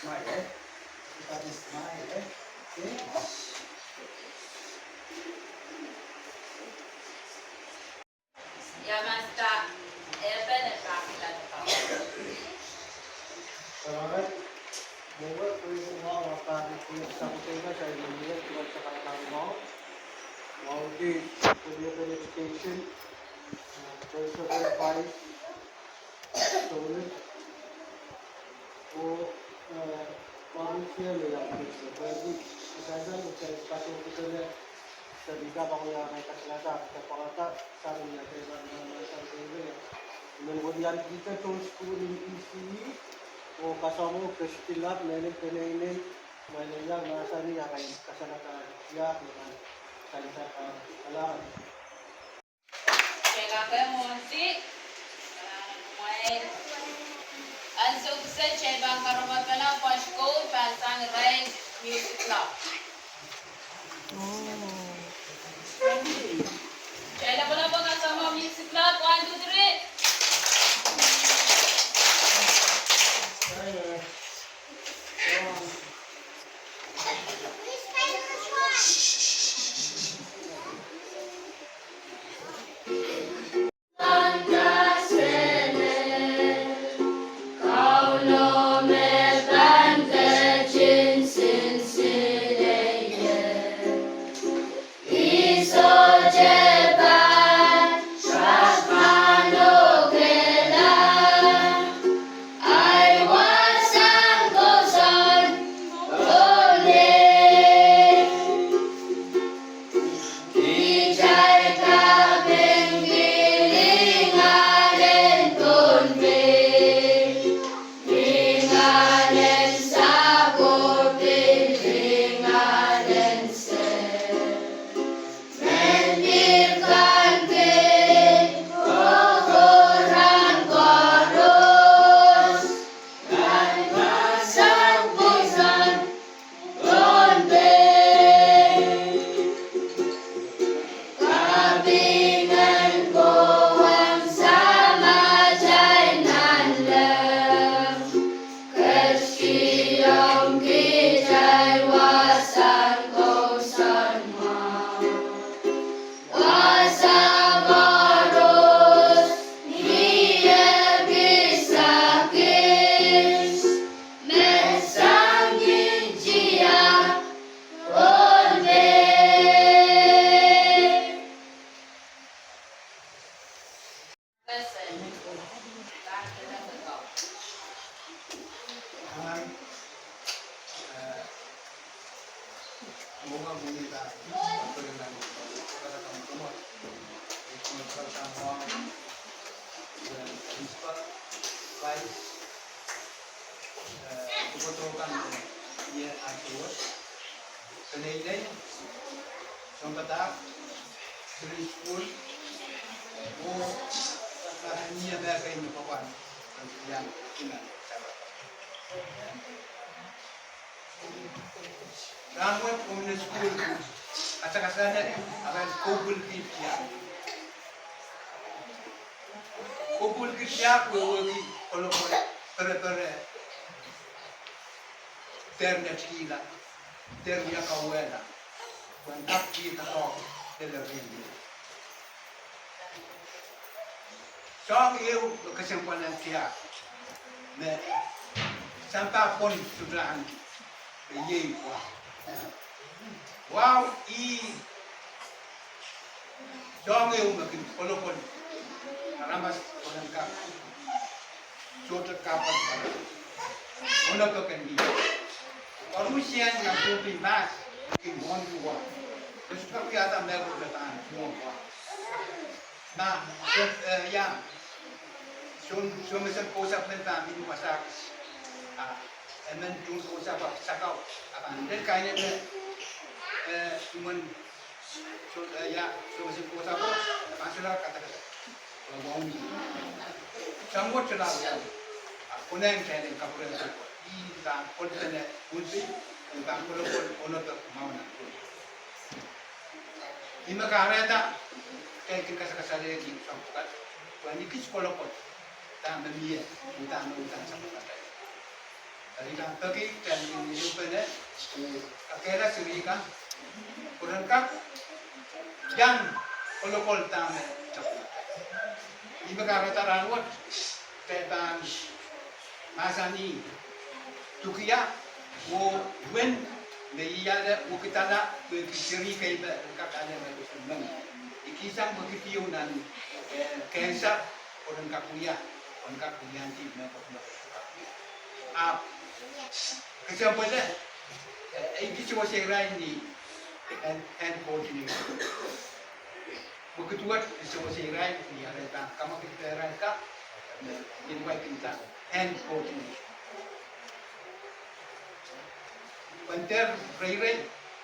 smile, eh? Look at the smile, eh? Okay? Yamasta Eben and Bakila. Alright. Buat tuloy mo ang pag-ipulit sa kutina sa inyong tulad sa kailangan mo. Maudi, tuloy education, social advice, solid, o manusia nila. Pwede, kasama mo sa espasyon ko nila sa liga pa ko yung may kasilata. Sa pangata, sa amin na kayo ng sa nila. Menunggu yang kita terus kulit isi, o kasama festival, meron penainin, meron yang nasa niya kay kasalatan siya, dengan salita alam. Chega kayo mo si may ansuk sa chebang karumat pa lang pashko pansang range music club. Chela bola bola sama music club 1 2 3. Ramon Communist School, Atakasana, akan Kobul Kitya. Kobul Kitya, Kobul Pere Terna Chila, Terna Kawela, when Taki the Hawk, Della Rindu. Song you, Kasampanan Tia, Sampa Pon Sudan, the Yay. Wow, Song you, Polopon, Ramas, Polanka, Shorter Kappa, one of the can be. Orusian yang kopi mas, in one to one. Terus kami ada mereka bertahan semua. Nah, ya, macam kosak mentah ini masak. Emen tu kosak apa sakau. Dan kayaknya cuman ya, macam kosak apa, masalah kata-kata. Kalau ini, semua celah. Koneng kaya kapur itu. Tang konten putih, tang kolokol onotok mau nak. Ima kaya tak, kayak kita sekali lagi sampai. Tuan ini kis kolokol, tang bemiye, tang sampai. Rikan pergi dan ini pada akhirnya serikan kurangkap yang kolokol tamu cepat. Ibu kami tarawat tentang masa ini tukia wo wen leiyada wo kita nak berkiri kaya kakaknya berkumpul. Ikisang berkipiunan kanser kurangkap kuliah nanti mereka berkumpul. Kesimpulannya, ini cuma serai ini handphone ini. Begitu kan, cuma serai ini ada kamu kita rasa ini baik kita handphone ini. Bentar rei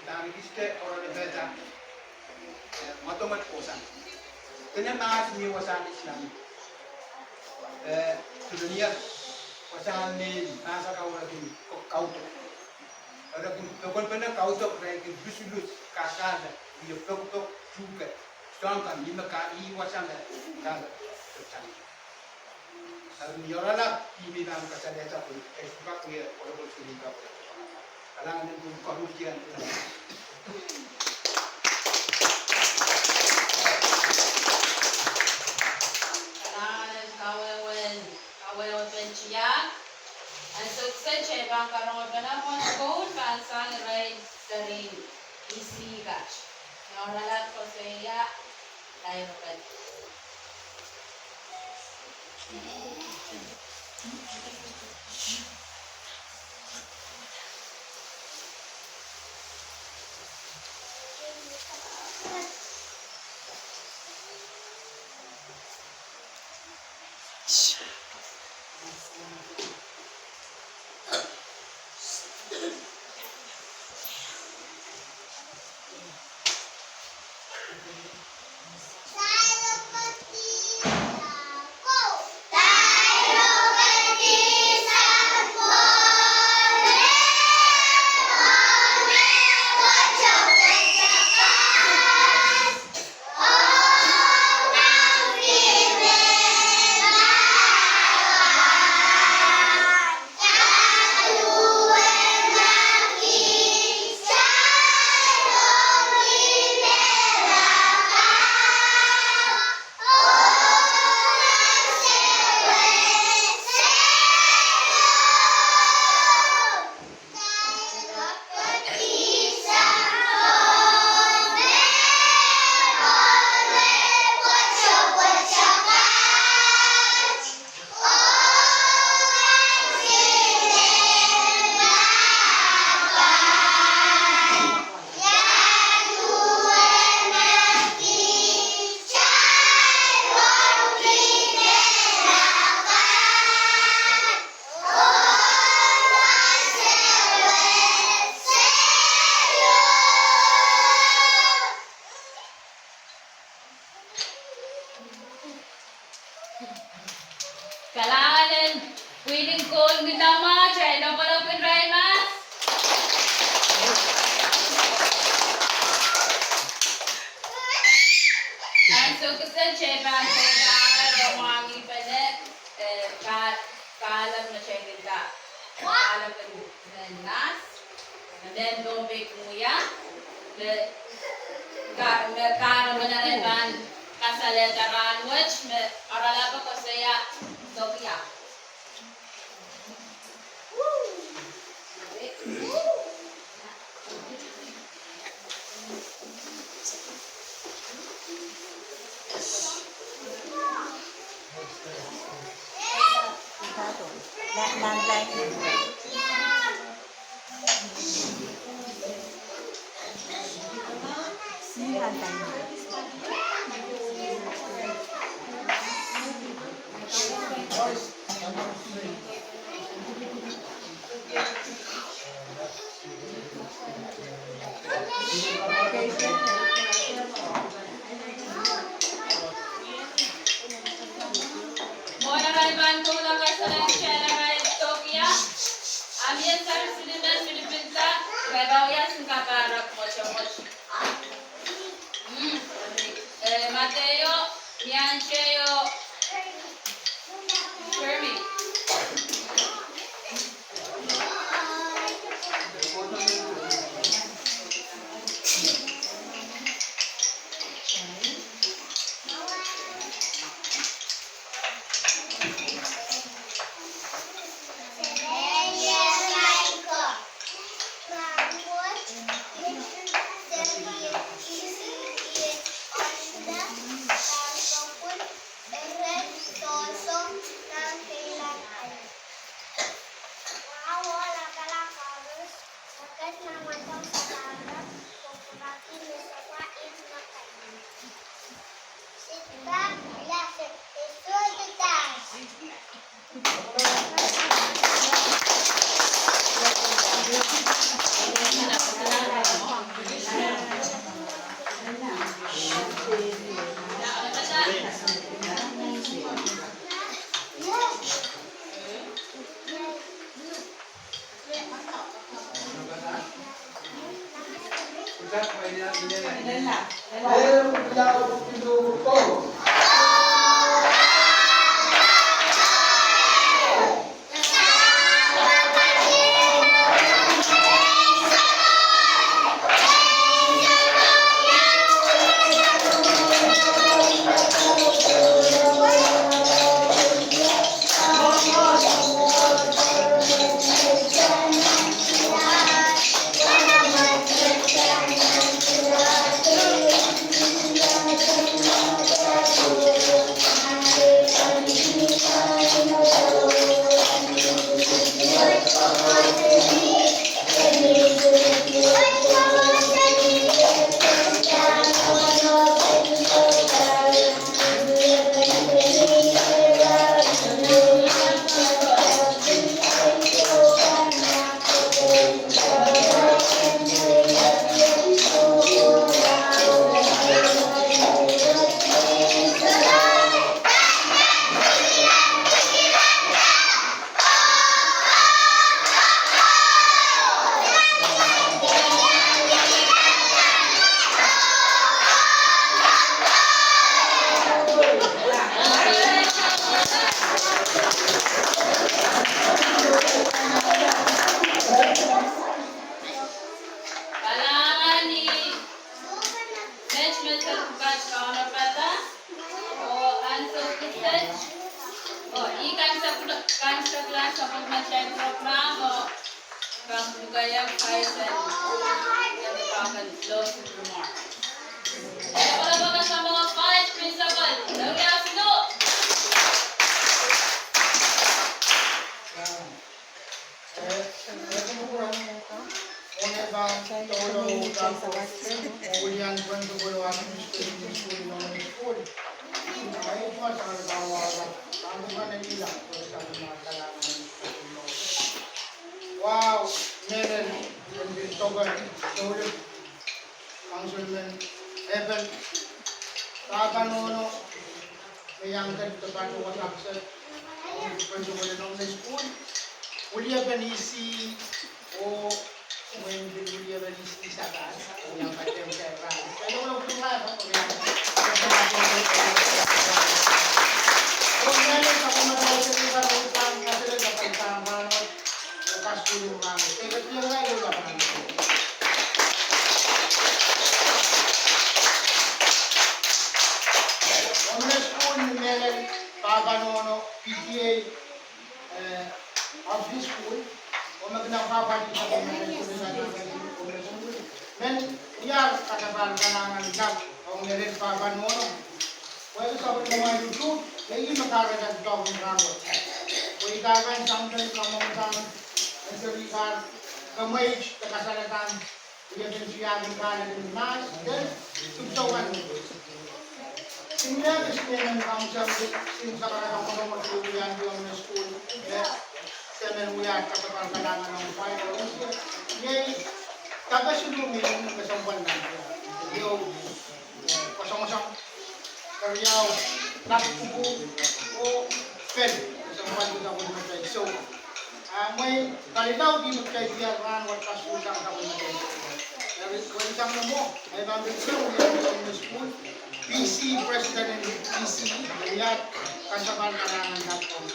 kita ambil kita orang baca matematik kosan. Kenapa masih wasan Islam? Dunia wasan ni masa kau lagi kau tu. Ada pun pernah kau tu lagi bisulus kakak dia tu juga. Sekarang ni mereka ini wasan dah tercari. Kalau ni orang lah ini dalam kasar desa pun sebab dia orang bersih kau. Kalau anda pun kau ujian tu. Ang sukses ay bang karoon ka na mo school pansang ray darin isigat. Nauralat ko sa iya tayo pa. Kailangan pwedeng call kita ma, chay na pala pwede rin ma. Ang sukses chay bang kailangan rumangi pa na kalam na chay kita. Kalam ka nas, and then dobe kumuya. Kalam na rin ban kasaletaran which arala pa ko saya Sophia. Mateo, Biancheo, Jeremy. Dala. Mayroong bilang pinuto. Kailangan ni management sa batch kauna pata o answer research o ikan sa class sa pagmatsyay program o kang bugayang kaisan yung ipakan close remark. Para baka sa mga vice principal, lagyan sino? Una bang tolo tapos ulian kwento buluan school ng school. Ay po sa kawawa. Ang mga nila ko sa mga kailangan ng school. Wow, meron yung bintogan tolo. Councilman Evan Taganono yang depan rumah sakit kwento buluan ng school. Ulian benisi o when we are released sa taas, yung patem sa rang. Kaya wala ko lang ako yan. Kung meron sa kumadala sa iba ng utang, kasi lang kapag manot, bukas ko yung rang. Kaya yung nga yung laban. On the school, Melen, Taganono, PTA, of this school, o magnapapali sa men iya katakan kanangan dak o nilin papanono well sabi ko mga YouTube lagi makaragan to ng rango o ikakan sampai kamontan ang sarikan kamay kasalatan iya din siya ng kanan ng mas then subsawan simula kasi ng council sin sa kanang pagmamatuloyan yung school semen uyat katakan kanangan ng final yay kakasulong yung kasampan na yung kasama-sama karyaw nakupo o pen kasampan ko sa kulimatay so may kalitaw di magkaibigan what kasulang sa kulimatay kung isang na mo ay bambit siya yung school PC President and PC uyat kasaban kanangan.com